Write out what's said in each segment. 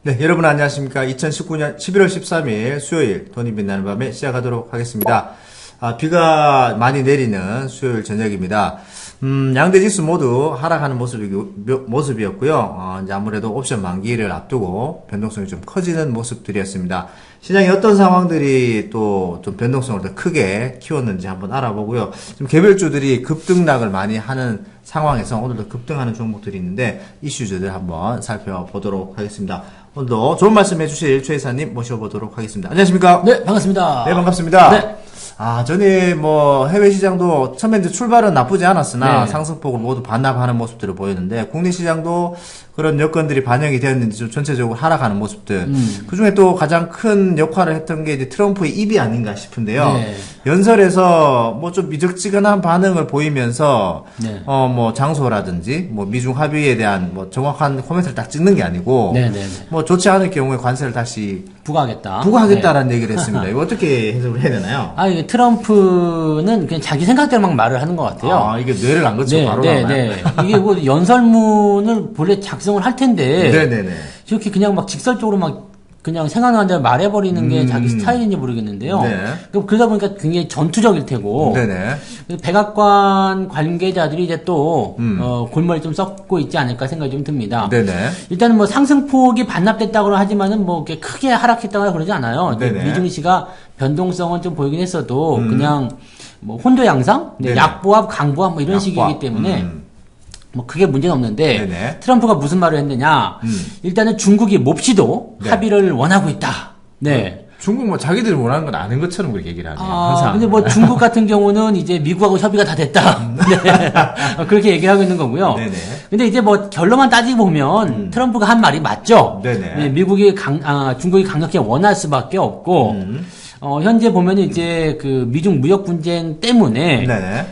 네, 여러분 안녕하십니까. 2019년 11월 13일 수요일 돈이 빛나는 밤에 시작하도록 하겠습니다. 비가 많이 내리는 수요일 저녁입니다. 양대 지수 모두 하락하는 모습이었고요. 이제 아무래도 옵션 만기를 앞두고 변동성이 좀 커지는 모습들이었습니다. 시장이 어떤 상황들이 또 좀 변동성을 더 크게 키웠는지 한번 알아보고요. 지금 개별주들이 급등락을 많이 하는 상황에서 오늘도 급등하는 종목들이 있는데 이슈주들 한번 살펴보도록 하겠습니다. 오늘도 좋은 말씀 해주실 최 이사님 모셔보도록 하겠습니다. 안녕하십니까? 네, 반갑습니다. 네, 반갑습니다. 네. 전에 해외 시장도 처음에 이제 출발은 나쁘지 않았으나 네. 상승폭을 모두 반납하는 모습들을 보였는데 국내 시장도 그런 여건들이 반영이 되었는지 좀 전체적으로 하락하는 모습들. 그 중에 또 가장 큰 역할을 했던 게 이제 트럼프의 입이 아닌가 싶은데요. 네. 연설에서 좀 미적지근한 반응을 보이면서 네. 장소라든지 미중 합의에 대한 정확한 코멘트를 딱 찍는 게 아니고 네, 네, 네. 좋지 않을 경우에 관세를 다시 부과하겠다라는 네. 얘기를 했습니다. 이거 어떻게 해석을 해야 되나요? 이게 트럼프는 그냥 자기 생각대로 막 말을 하는 것 같아요. 이게 뇌를 안 거치고 네, 바로 네, 나와요. 네. 이게 연설문을 본래 작성을 할 텐데. 네네네. 저렇게 그냥 막 직설적으로 막 그냥 생각나는 대로 말해버리는 게 자기 스타일인지 모르겠는데요. 네. 그러다 보니까 굉장히 전투적일 테고. 네네. 백악관 관계자들이 이제 또, 골머리 좀 썩고 있지 않을까 생각이 좀 듭니다. 네네. 일단은 상승폭이 반납됐다고 하지만은 크게 하락했다거나 그러지 않아요. 네네. 미중시가 변동성은 좀 보이긴 했어도 그냥 혼조 양상? 네네. 약보합, 강보합 이런 약보합. 식이기 때문에 크게 문제는 없는데 네네. 트럼프가 무슨 말을 했느냐? 일단은 중국이 몹시도 네. 합의를 원하고 있다. 네. 중국 자기들이 원하는 건 아는 것처럼 그렇게 얘기를 하네요. 항상. 근데 중국 같은 경우는 이제 미국하고 협의가 다 됐다. 네. 그렇게 얘기하고 있는 거고요. 네네. 근데 이제 결론만 따지고 보면 트럼프가 한 말이 맞죠. 네네. 네, 중국이 강력히 원할 수밖에 없고 현재 보면 이제 미중 무역 분쟁 때문에 네네.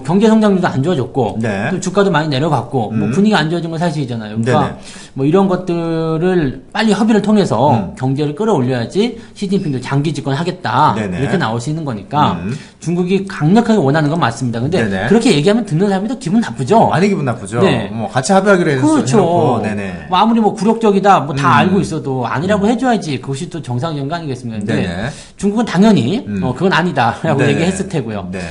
경제 성장률도 안 좋아졌고 네. 또 주가도 많이 내려갔고 분위기가 안 좋아진 건 사실이잖아요. 그러니까 이런 것들을 빨리 협의를 통해서 경제를 끌어올려야지 시진핑도 장기 집권하겠다. 네네. 이렇게 나올 수 있는 거니까 중국이 강력하게 원하는 건 맞습니다. 근데 네네. 그렇게 얘기하면 듣는 사람이 더 기분 나쁘죠. 많이 기분 나쁘죠. 네. 같이 합의하기로 해서 그렇죠. 해놓고, 네네. 아무리 굴욕적이다 다 알고 있어도 아니라고 해줘야지 그것이 또 정상적인 거 아니겠습니까? 근데 네네. 중국은 당연히 그건 아니다라고 네네. 얘기했을 테고요. 네.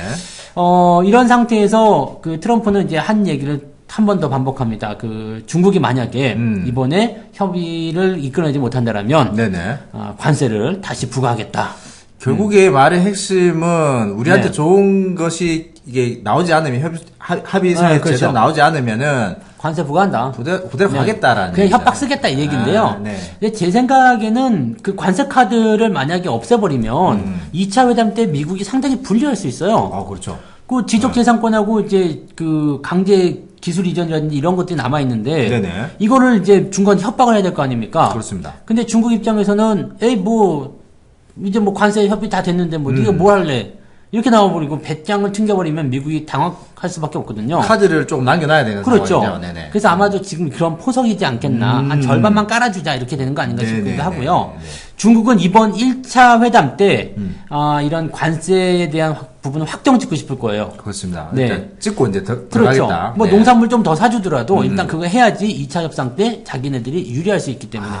이런 상태에서 트럼프는 이제 한 얘기를 한 번 더 반복합니다. 중국이 만약에 이번에 협의를 이끌어내지 못한다라면 네네. 관세를 다시 부과하겠다. 결국에 말의 핵심은 우리한테 네. 좋은 것이 이게 나오지 않으면 합의서에 그렇죠. 제대로 나오지 않으면은 관세 부과한다. 그대로 네. 가겠다라는 그냥 얘기죠. 협박 쓰겠다 이 얘기인데요. 네. 근데 제 생각에는 관세 카드를 만약에 없애버리면 2차 회담 때 미국이 상당히 불리할 수 있어요. 그렇죠. 지적재산권하고 이제 강제 기술 이전이라든지 이런 것들이 남아 있는데 네네. 이거를 이제 중간 협박을 해야 될 거 아닙니까? 그렇습니다. 근데 중국 입장에서는 이제 관세 협의 다 됐는데 네가 뭘 할래? 이렇게 나와버리고 배짱을 튕겨버리면 미국이 당황할 수밖에 없거든요. 카드를 좀 남겨놔야 되는 그렇죠. 상황이죠. 네네. 그래서 아마도 지금 그런 포석이지 않겠나. 한 절반만 깔아주자 이렇게 되는 거 아닌가 싶기도 하고요. 네네. 중국은 이번 1차 회담 때 이런 관세에 대한 부분을 확정 짓고 싶을 거예요. 그렇습니다. 네. 일단 찍고 이제 그렇죠. 들어가겠다. 네. 농산물 좀 더 사주더라도 일단 그거 해야지 2차 협상 때 자기네들이 유리할 수 있기 때문에.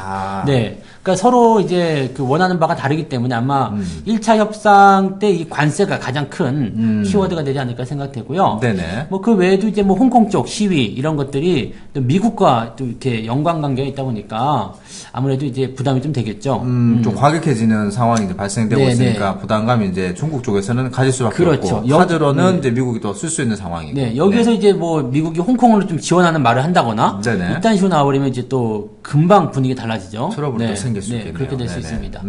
네. 그러니까 서로 이제 원하는 바가 다르기 때문에 아마 1차 협상 때 이 관세가 가장 큰 키워드가 되지 않을까 생각되고요. 네네. 그 외에도 이제 홍콩 쪽 시위 이런 것들이 또 미국과 또 이렇게 연관 관계가 있다 보니까 아무래도 이제 부담이 좀 되겠죠. 좀 과격해지는 상황이 이제 발생되고 네, 있으니까 네. 부담감이 이제 중국 쪽에서는 가질 수밖에 그렇죠. 없고 카드로는 이제 미국이 또 쓸 수 있는 상황이고. 네, 여기에서 이제 미국이 홍콩을 좀 지원하는 말을 한다거나 네네. 이딴 식으로 나와버리면 이제 또 금방 분위기 달라지죠. 트러블이 또 생길 수 있겠네요. 그렇게 될 수 네네. 있습니다.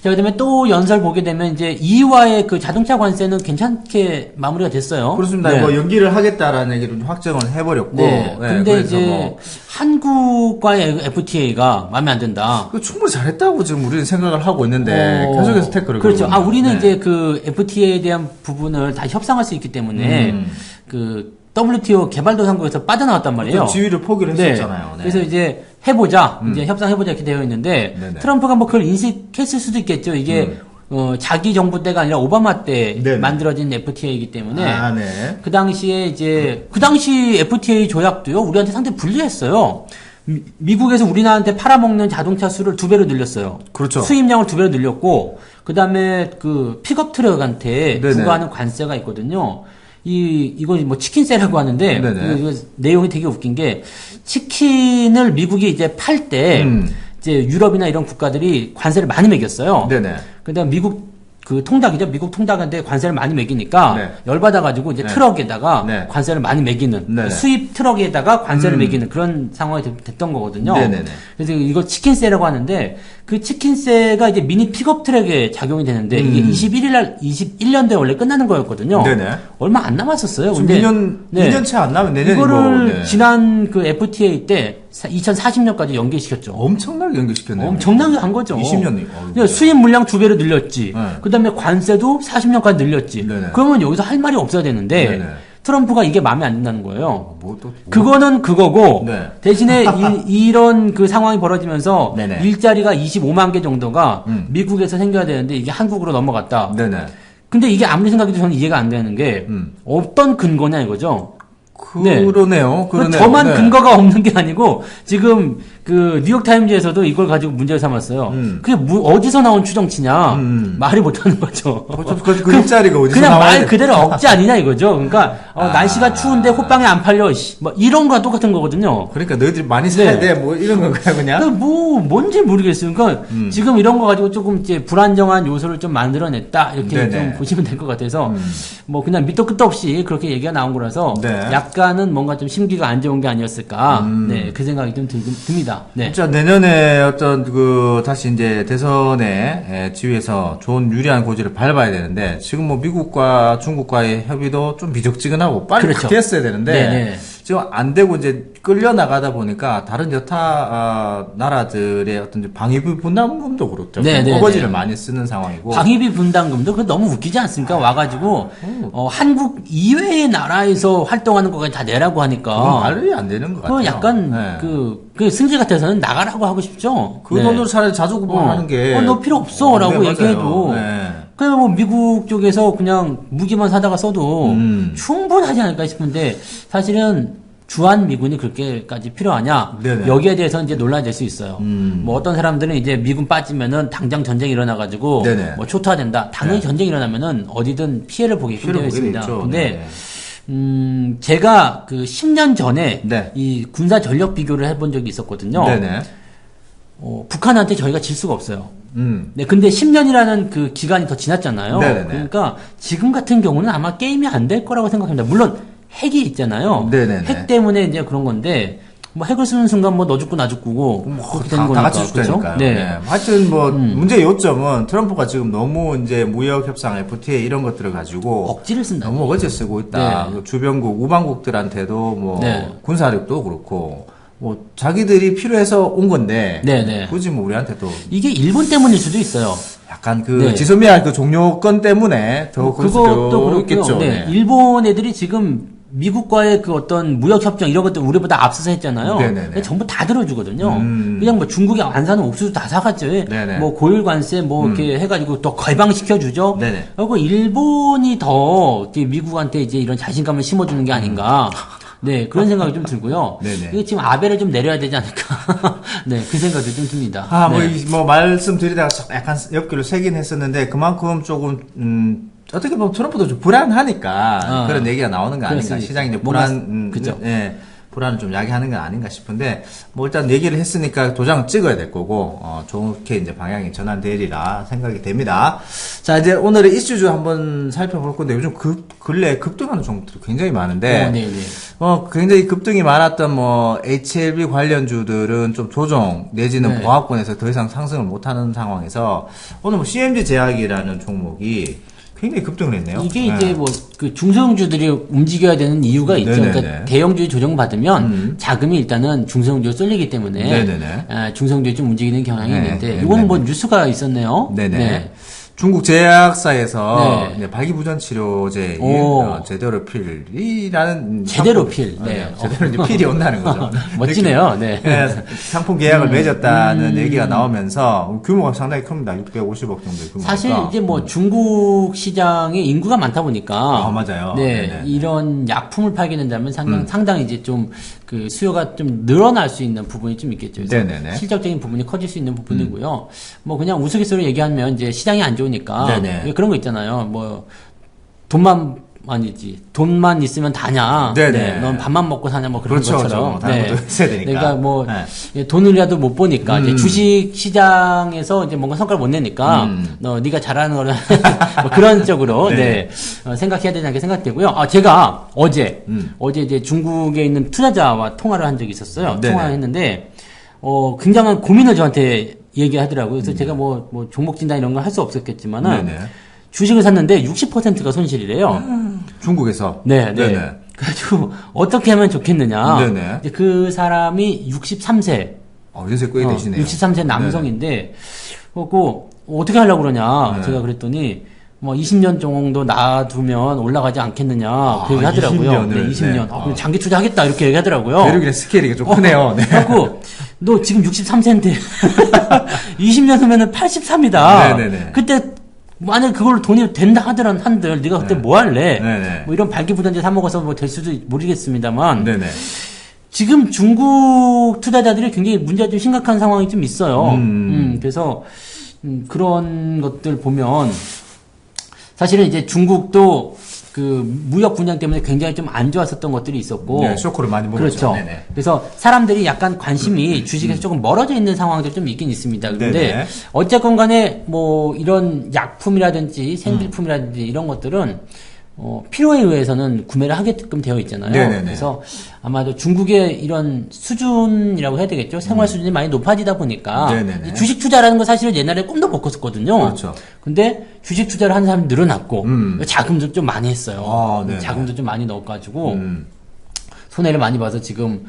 자, 그다음에 또 연설 보게 되면 이제 이와의 자동차 관세는 괜찮게 마무리가 됐어요. 그렇습니다. 네. 연기를 하겠다라는 얘기를 좀 확정을 해버렸고. 네. 근데 그래서 이제 한국과의 FTA가 마음에 안 든다. 충분히 잘했다고 지금 우리는 생각을 하고 있는데 계속해서 태클을 그렇죠. 걸고 있네요. 우리는 네. 이제 FTA에 대한 부분을 다 협상할 수 있기 때문에 WTO 개발도상국에서 빠져나왔단 말이에요. 지위를 포기를 했었잖아요. 네. 그래서 이제 해보자, 이제 협상해보자 이렇게 되어 있는데 네네. 트럼프가 그걸 인식했을 수도 있겠죠. 이게 자기 정부 때가 아니라 오바마 때 네네. 만들어진 FTA이기 때문에 아, 네. 그 당시에 이제 그 당시 FTA 조약도요 우리한테 상당히 불리했어요. 미국에서 우리나라한테 팔아먹는 자동차 수를 2배로 늘렸어요. 그렇죠. 수입량을 2배로 늘렸고 그 다음에 그 픽업 트럭한테 네네. 부과하는 관세가 있거든요. 이거 뭐 치킨세라고 하는데 네네. 이거 내용이 되게 웃긴 게 치킨을 미국이 이제 팔 때 이제 유럽이나 이런 국가들이 관세를 많이 매겼어요. 네네. 그다음 미국 그 통닭이죠. 미국 통닭한테 관세를 많이 매기니까 네. 열받아가지고 이제 네. 트럭에다가 네. 관세를 많이 매기는 네네. 수입 트럭에다가 관세를 매기는 그런 상황이 됐던 거거든요. 네네네. 그래서 이걸 치킨세라고 하는데 그 치킨세가 이제 미니 픽업 트럭에 작용이 되는데 이게 21년도에 원래 끝나는 거였거든요. 네네. 얼마 안 남았었어요. 지금 근데 2년 채 안 남은 내년이고. 이거를 네. 지난 그 FTA 때 2040년까지 연기시켰죠. 엄청나게 연결시켰네요. 엄청나게 한 거죠. 20년이. 그러니까 수입 물량 2배로 늘렸지. 네. 그다음에 관세도 40년까지 늘렸지. 네네. 그러면 여기서 할 말이 없어야 되는데 네네. 트럼프가 이게 마음에 안 든다는 거예요. 뭐. 그거는 그거고 네. 대신에 이런 그 상황이 벌어지면서 네네. 일자리가 25만 개 정도가 미국에서 생겨야 되는데 이게 한국으로 넘어갔다. 네네. 근데 이게 아무리 생각해도 저는 이해가 안 되는 게 어떤 근거냐 이거죠. 그러네요. 그러네요. 저만 네. 근거가 없는 게 아니고 지금 그 뉴욕타임즈에서도 이걸 가지고 문제를 삼았어요. 그게 어디서 나온 추정치냐 말이 못하는 거죠. 그 일자리가 어디서 그냥 나와야 말 돼? 그대로 억지 아니냐 이거죠. 그러니까 날씨가 추운데 호빵에 안 팔려. 뭐 이런 거랑 똑같은 거거든요. 그러니까 너희들이 많이 사야 네. 돼. 뭐 이런 건가요, 그냥? 그러니까 뭐 뭔지 모르겠어요. 그러니까 지금 이런 거 가지고 조금 이제 불안정한 요소를 좀 만들어냈다 이렇게 네네. 좀 보시면 될 것 같아서 뭐 그냥 밑도 끝도 없이 그렇게 얘기가 나온 거라서 네. 약간은 뭔가 좀 심기가 안 좋은 게 아니었을까. 네, 그 생각이 좀 듭니다. 네. 진짜 내년에 어떤 다시 이제 대선에 지위에서 좋은 유리한 고지를 밟아야 되는데, 지금 뭐 미국과 중국과의 협의도 좀 미적지근하고 빨리 그렇죠. 크게 했어야 되는데, 네네. 지금 안 되고 이제 끌려나가다 보니까 다른 여타 나라들의 어떤 이제 방위비 분담금도 그렇죠. 네네네. 어거지를 많이 쓰는 상황이고. 방위비 분담금도 그 너무 웃기지 않습니까? 와가지고 한국 이외의 나라에서 활동하는 거까지 다 내라고 하니까 그건 말이 안 되는 것 같아요. 그 약간 네. 그 승질 같아서는 나가라고 하고 싶죠. 그 돈으로 차라리 자주 구분하는 게. 너 필요 없어라고 네, 맞아요. 얘기해도. 네. 그냥 뭐 미국 쪽에서 그냥 무기만 사다가 써도 충분하지 않을까 싶은데 사실은 주한 미군이 그렇게까지 필요하냐? 네네. 여기에 대해서는 이제 논란이 될 수 있어요. 뭐 어떤 사람들은 이제 미군 빠지면은 당장 전쟁이 일어나가지고 네네. 뭐 초토화된다. 당연히 네. 전쟁이 일어나면은 어디든 피해를 보게끔 피해를 되어 보게 있습니다. 되죠. 근데 네. 제가 그 10년 전에 네. 이 군사 전력 비교를 해본 적이 있었거든요. 네네. 북한한테 저희가 질 수가 없어요. 음. 네, 근데 10년이라는 그 기간이 더 지났잖아요. 네네네. 그러니까 지금 같은 경우는 아마 게임이 안 될 거라고 생각합니다. 물론 핵이 있잖아요. 네네네. 핵 때문에 이제 그런 건데 뭐 핵을 쓰는 순간 뭐 너 죽고 나 죽고 그렇게 되는 다 거니까. 같이 죽다니까요. 그렇죠? 네. 네. 하여튼 뭐 문제의 요점은 트럼프가 지금 너무 이제 무역 협상 FTA 이런 것들을 가지고 억지를 쓴다. 너무 어제 쓰고 있다. 네. 그 주변국 우방국들한테도 뭐 네. 군사력도 그렇고 뭐 자기들이 필요해서 온 건데 네네. 굳이 뭐 우리한테 또 이게 일본 때문일 수도 있어요. 약간 그 네. 지소미아 그 종료권 때문에 더 그럴 수도 그것도 그렇고요. 있겠죠. 네. 일본 애들이 지금 미국과의 그 어떤 무역 협정 이런 것들 우리보다 앞서서 했잖아요. 네네네. 근데 전부 다 들어주거든요. 그냥 뭐 중국이 안 사는 옥수수 다 사갔죠. 네네. 뭐 고율 관세 뭐 이렇게 해가지고 또 개방시켜 주죠. 네네. 그리고 일본이 더 이렇게 미국한테 이제 이런 자신감을 심어주는 게 아닌가. 네, 그런 생각이 좀 들고요. 네네. 이게 지금 아베를 좀 내려야 되지 않을까. 네, 그 생각도 좀 듭니다. 뭐 말씀드리다가 약간 옆길로 새긴 했었는데 그만큼 조금 어떻게 보면 트럼프도 좀 불안하니까 그런 얘기가 나오는 거 아닌가. 그렇습니다. 시장이 이제 뭔가, 불안, 그죠. 예, 불안을 좀 야기하는 건 아닌가 싶은데 뭐 일단 얘기를 했으니까 도장을 찍어야 될 거고 좋게 이제 방향이 전환되리라 생각이 됩니다. 자, 이제 오늘의 이슈주 한번 살펴볼 건데 요즘 근래 급등하는 종목들이 굉장히 많은데 네네. 굉장히 급등이 많았던 뭐 HLB 관련주들은 좀 조정 내지는 네. 보합권에서 더 이상 상승을 못하는 상황에서 오늘 뭐 CMG 제약이라는 종목이 굉장히 급등을 했네요. 이게 네. 이제 뭐 그 중소형주들이 움직여야 되는 이유가 있죠. 네네네. 그러니까 대형주에 조정받으면 자금이 일단은 중소형주에 쏠리기 때문에 네네네. 중소형주에 좀 움직이는 경향이 네, 있는데 네네네. 이거는 뭐 뉴스가 있었네요. 네네. 네. 중국 제약사에서 네. 이제 발기부전 치료제인 제대로 필이라는 제대로 상품, 필. 네. 제대로 이제 필이 온다는 거죠. 멋지네요. 네. 네, 상품 계약을 맺었다는 얘기가 나오면서 규모가 상당히 큽니다. 650억 정도의 규모가. 사실 이제 뭐 중국 시장에 인구가 많다 보니까 맞아요. 네, 네네. 이런 약품을 팔게 된다면 상당히 이제 좀 그 수요가 좀 늘어날 수 있는 부분이 좀 있겠죠. 그래서 네네네. 실적적인 부분이 커질 수 있는 부분이고요. 뭐 그냥 우스갯소리로 얘기하면 이제 시장이 안 좋으니까 네네. 그런 거 있잖아요. 뭐 돈만 있으면 다냐. 네네. 네, 넌 밥만 먹고 사냐. 뭐 그런 그렇죠, 것처럼. 그렇죠. 다른 것도 있어야 되니까. 그러니까 뭐 네. 돈이라도 못 보니까 이제 주식 시장에서 이제 뭔가 성과를 못 내니까 네가 잘하는 거는 뭐 그런 쪽으로 네. 생각해야 되지 않게 생각되고요. 제가 어제 이제 중국에 있는 투자자와 통화를 한 적이 있었어요. 네네. 통화를 했는데 굉장한 고민을 저한테 얘기하더라고요. 그래서 제가 뭐 종목 진단 이런 걸 할 수 없었겠지만은 네네. 주식을 샀는데 60%가 손실이래요. 중국에서. 네. 네네. 그래가지고 어떻게 하면 좋겠느냐. 네네. 이제 그 사람이 63세. 연세 꽤 되시네요. 63세 남성인데, 그거 어떻게 하려고 그러냐. 네. 제가 그랬더니, 뭐 20년 정도 놔두면 올라가지 않겠느냐. 그 얘기 하더라고요. 20년을, 네, 20년. 네. 그럼 장기 투자하겠다. 이렇게 얘기 하더라고요. 대륙이랑 스케일이 좀 크네요. 네. 그래갖고, 너 지금 63세인데, 20년 후면은 83이다. 네네네. 그때, 만약 그걸로 돈이 된다 한들, 네가 그때 뭐 할래? 네네. 뭐 이런 발기부전제 사먹어서 뭐 될 수도 모르겠습니다만, 네네. 지금 중국 투자자들이 굉장히 문제가 좀 심각한 상황이 좀 있어요. 그래서, 그런 것들 보면, 사실은 이제 중국도 그 무역 분양 때문에 굉장히 좀 안 좋았었던 것들이 있었고. 네, 쇼크를 많이 먹었죠. 그렇죠. 네네. 그래서 사람들이 약간 관심이 주식에서 조금 멀어져 있는 상황들이 좀 있긴 있습니다. 그런데 네네. 어쨌건 간에 뭐 이런 약품이라든지 생필품이라든지 이런 것들은 필요에 의해서는 구매를 하게끔 되어 있잖아요. 네네네. 그래서 아마도 중국의 이런 수준이라고 해야 되겠죠. 생활 수준이 많이 높아지다 보니까 네네네. 이 주식 투자라는 거 사실은 옛날에 꿈도 못 꿨었거든요. 그렇죠. 근데 주식 투자를 하는 사람이 늘어났고 자금도 좀 많이 했어요. 네네. 자금도 좀 많이 넣어가지고 손해를 많이 봐서 지금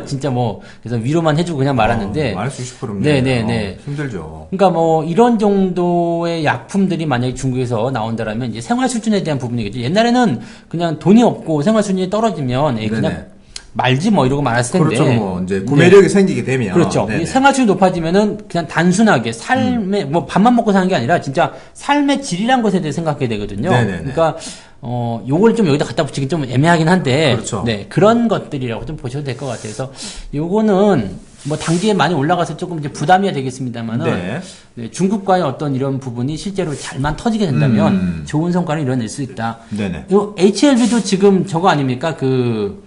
진짜 뭐 그래서 위로만 해주고 그냥 말았는데 마이너스 60%면 네네네. 힘들죠. 그러니까 뭐 이런 정도의 약품들이 만약에 중국에서 나온다라면 이제 생활 수준에 대한 부분이겠죠. 옛날에는 그냥 돈이 없고 생활 수준이 떨어지면 그냥 네네. 말지 뭐 이러고 말았을 텐데. 그렇죠. 뭐 이제 구매력이 생기게 되면 그렇죠. 네네. 이 생활 수준이 높아지면은 그냥 단순하게 삶의 뭐 밥만 먹고 사는 게 아니라 진짜 삶의 질이란 것에 대해 생각해야 되거든요. 네네네. 그러니까 요걸 좀 여기다 갖다 붙이기 좀 애매하긴 한데 그렇죠. 네, 그런 것들이라고 좀 보셔도 될 것 같아요. 그래서 요거는 뭐 단기에 많이 올라가서 조금 이제 부담이 되겠습니다만은 네. 네, 중국과의 어떤 이런 부분이 실제로 잘만 터지게 된다면 좋은 성과를 이뤄낼 수 있다. 네네. 요 HLB도 지금 저거 아닙니까? 그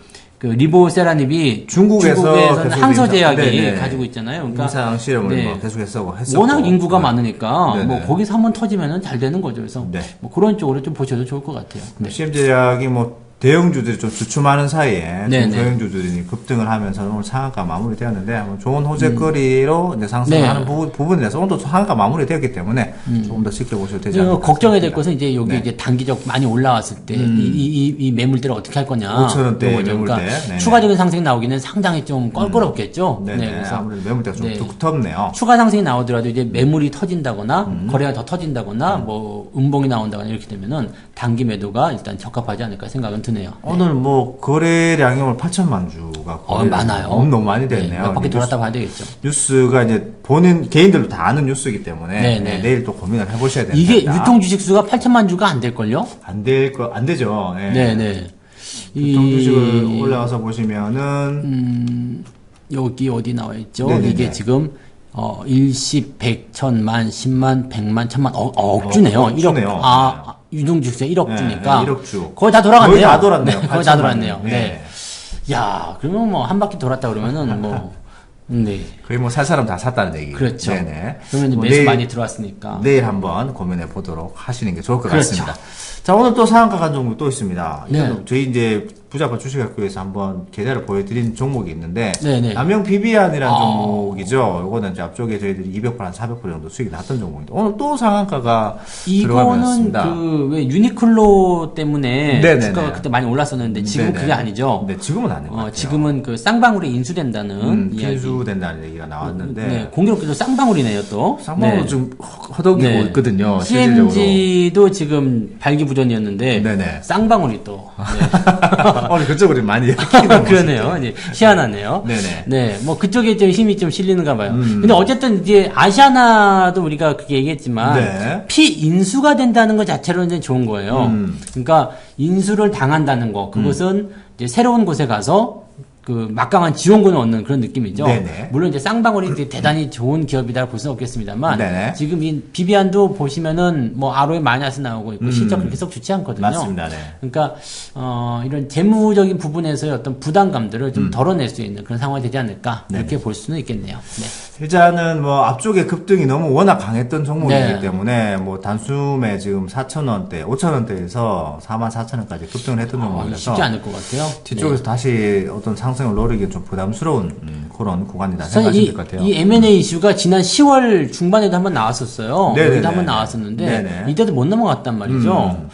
리보세라닙이 중국에서는 중국에서는 항소제약이 네네. 가지고 있잖아요. 그러니까 임상 실험을 네. 뭐 계속했었고 했었고. 워낙 인구가 네. 많으니까 네네. 뭐 거기서 한번 터지면은 잘 되는 거죠. 그래서 네. 뭐 그런 쪽으로 좀 보셔도 좋을 것 같아요. 네. CM제약이 뭐 대형주들이 좀 주춤하는 사이에 네네. 대형주들이 급등을 하면서 오늘 상한가 마무리되었는데 뭐 좋은 호재거리로 이제 상승하는 네. 부분이라서 오늘도 상한가 마무리되었기 때문에 조금 더 지켜보셔도 되지 그리고 않을까 걱정해야 될 싶습니다. 것은 이제 여기 네. 이제 단기적 많이 올라왔을 때 이 매물대를 어떻게 할 거냐. 5,000원대 요거죠. 매물대. 그러니까 네네. 추가적인 상승이 나오기는 상당히 좀 껄끄럽겠죠. 네네. 그래서 아무래도 매물대가 좀 네. 두텁네요. 추가 상승이 나오더라도 이제 매물이 터진다거나 거래가 더 터진다거나 뭐 음봉이 나온다거나 이렇게 되면은 단기 매도가 일단 적합하지 않을까 생각은 드네요. 오늘 뭐 거래량이 오늘 8천만 주가 많아요. 너무 많이 됐네요. 몇 바퀴 돌았다 봐야 되겠죠. 뉴스가 이제 본인 개인들도 다 아는 뉴스이기 때문에 네네. 네, 내일 또 고민을 해보셔야 됩니다. 이게 유통 주식 수가 8천만 주가 안 될걸요? 안 되죠. 네. 네네. 유통 주식을 올라가서 보시면은 여기 어디 나와 있죠? 네네네. 이게 지금 일십, 백, 천만, 십만, 백만, 천만 억 주네요. 억 주네요. 1억. 유통 주식세 1억 네, 주니까. 네, 1억 주. 거의 다 돌아갔네요. 거의 다 돌았네요. 네, 거의 다 8천만 돌았네요. 원. 네. 야, 그러면 뭐 한 바퀴 돌았다 그러면은 뭐 네. 거의 뭐 살 사람 다 샀다는 얘기. 그렇죠. 네네. 그러면 이제 뭐 매수 내일- 많이 들어왔으니까. 내일 한번 고민해 보도록 하시는 게 좋을 것 그렇죠. 같습니다. 자, 오늘 또 상한가 간 종목 또 있습니다. 네. 이거는 저희 이제 부자파 주식학교에서 한번 계좌를 보여드린 종목이 있는데 네네. 남영 비비안이라는 종목이죠. 요거는 이제 앞쪽에 저희들이 200불 한 400불 정도 수익이 났던 종목인데 오늘 또 상한가가 이거는 들어가면습니다. 그 왜 유니클로 때문에 네네네. 주가가 그때 많이 올랐었는데 지금 네네. 그게 아니죠. 네, 지금은 아닌 것 같아요. 지금은 그 쌍방울이 인수된다는 이야기. 인수된다는 얘기가 나왔는데 네, 공교롭게도 쌍방울이네요 또. 쌍방울로 네. 좀 허덕이고 네. 있거든요. 실질적으로. CNG도 지금 발기부전이었는데 네네. 쌍방울이 또. 오늘 그쪽으로 많이 네. 그러네요. 이제 희한하네요. 네네. 네, 뭐 그쪽에 좀 힘이 좀 실리는가 봐요. 근데 어쨌든 이제 아시아나도 우리가 그렇게 얘기했지만 네. 피인수가 된다는 것 자체로는 이제 좋은 거예요. 그러니까 인수를 당한다는 거 그것은 이제 새로운 곳에 가서 그 막강한 지원군을 얻는 그런 느낌이죠. 네네. 물론 이제 쌍방울이 이제 대단히 좋은 기업이다 볼 수는 없겠습니다만 네네. 지금 이 비비안도 보시면은 뭐 ROE 마이너스 나오고 있고 실적 그렇게 썩 좋지 않거든요. 맞습니다. 네. 그러니까 이런 재무적인 부분에서의 어떤 부담감들을 좀 덜어낼 수 있는 그런 상황이 되지 않을까 이렇게 볼 수는 있겠네요. 네. 일단은 뭐 앞쪽에 급등이 너무 워낙 강했던 종목이기 네. 때문에 뭐 단숨에 지금 4,000원대, 5,000원대에서 44,000원까지 급등을 했던 종목이라서 쉽지 않을 것 같아요. 뒤쪽에서 다시 어떤 상승을 노리기 좀 부담스러운 그런 구간이다 사실 생각하시면 될 것 같아요. 이 M&A 이슈가 지난 10월 중반에도 한번 나왔었어요. 네네네. 여기도 한번 나왔었는데 네네. 이때도 못 넘어갔단 말이죠.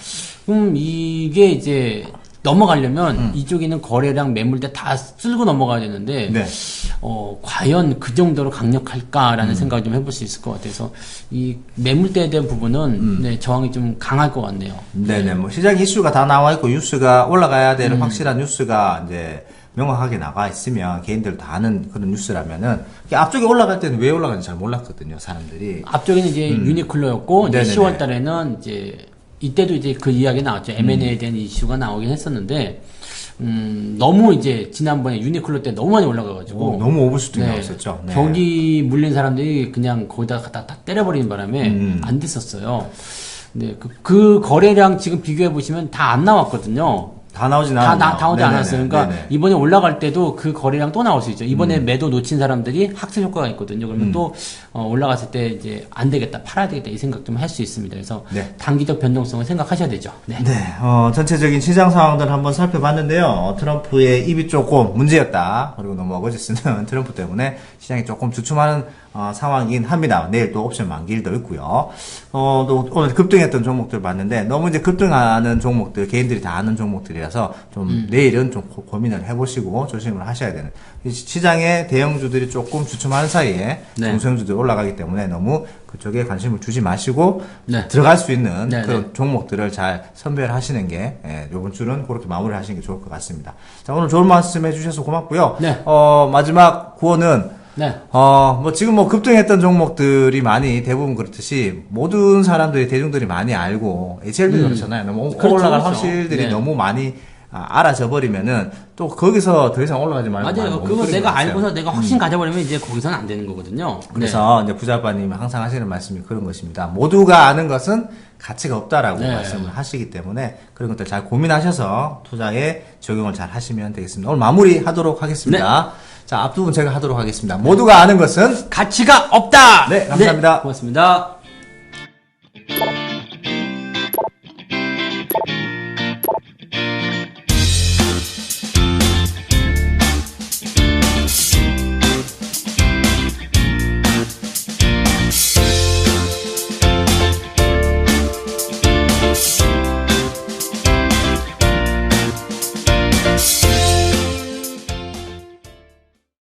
그럼 이게 이제 넘어가려면 이쪽에 있는 거래량 매물대 다 쓸고 넘어가야 되는데 네. 과연 그 정도로 강력할까라는 생각을 좀 해볼 수 있을 것 같아서 이 매물대에 대한 부분은 네, 저항이 좀 강할 것 같네요. 네네. 뭐 시장 이슈가 다 나와 있고 뉴스가 올라가야 될 확실한 뉴스가 이제 명확하게 나가 있으면 개인들 다 아는 그런 뉴스라면은 앞쪽에 올라갈 때는 왜 올라가는지 잘 몰랐거든요, 사람들이. 앞쪽에는 이제 유니클로였고 이제 네네네. 10월 달에는 이제 이때도 이제 그 이야기 나왔죠. M&A에 대한 이슈가 나오긴 했었는데 너무 이제 지난번에 유니클로 때 너무 많이 올라가가지고 너무 오버슈팅이 나왔었죠. 네. 벽이 물린 사람들이 그냥 거기다 갖다 다 때려버리는 바람에 안 됐었어요. 근데 그 거래량 지금 비교해 보시면 다 안 나왔거든요. 다 나오진 다 않았네요. 나오지 네네네. 않았어요. 그러니까 네네. 이번에 올라갈 때도 그 거래량 또 나올 수 있죠. 이번에 매도 놓친 사람들이 학습 효과가 있거든요. 그러면 또 올라갔을 때 이제 안 되겠다, 팔아야 되겠다 이 생각 좀 할 수 있습니다. 그래서 네. 단기적 변동성을 생각하셔야 되죠. 네. 네, 전체적인 시장 상황들 한번 살펴봤는데요. 트럼프의 입이 조금 문제였다. 그리고 너무 어거지쓰는 트럼프 때문에 시장이 조금 주춤하는 상황이긴 합니다. 내일 또 옵션 만기일도 있고요. 또 오늘 급등했던 종목들 봤는데 너무 이제 급등하는 종목들 개인들이 다 아는 종목들이라서 좀 내일은 좀 고민을 해보시고 조심을 하셔야 되는. 시장의 대형주들이 조금 주춤하는 사이에 네. 중소형주들이 올라가기 때문에 너무 그쪽에 관심을 주지 마시고 네. 들어갈 수 있는 네, 그런 네. 종목들을 잘 선별하시는 게 이번 주는 그렇게 마무리 하시는 게 좋을 것 같습니다. 자, 오늘 좋은 말씀 해주셔서 고맙고요. 네. 마지막 구호는 네. 뭐 지금 뭐 급등했던 종목들이 많이 대부분 그렇듯이 모든 사람들이 대중들이 많이 알고 HLB 그렇잖아요. 너무 그렇죠, 올라갈 그렇죠. 확실들이 네. 너무 많이 알아져 버리면은 또 거기서 더 이상 올라가지 말고 맞아요. 많이 그거 멈추는 내가 것 같아요. 알고서 내가 확신 가져버리면 이제 거기서는 안 되는 거거든요. 그래서 이제 부자빠님이 항상 하시는 말씀이 그런 것입니다. 모두가 아는 것은 가치가 없다라고 네. 말씀을 하시기 때문에 그런 것들 잘 고민하셔서 투자에 적용을 잘 하시면 되겠습니다. 오늘 마무리 하도록 하겠습니다. 자, 앞부분 제가 하도록 하겠습니다. 모두가 아는 것은 가치가 없다! 네, 감사합니다. 고맙습니다.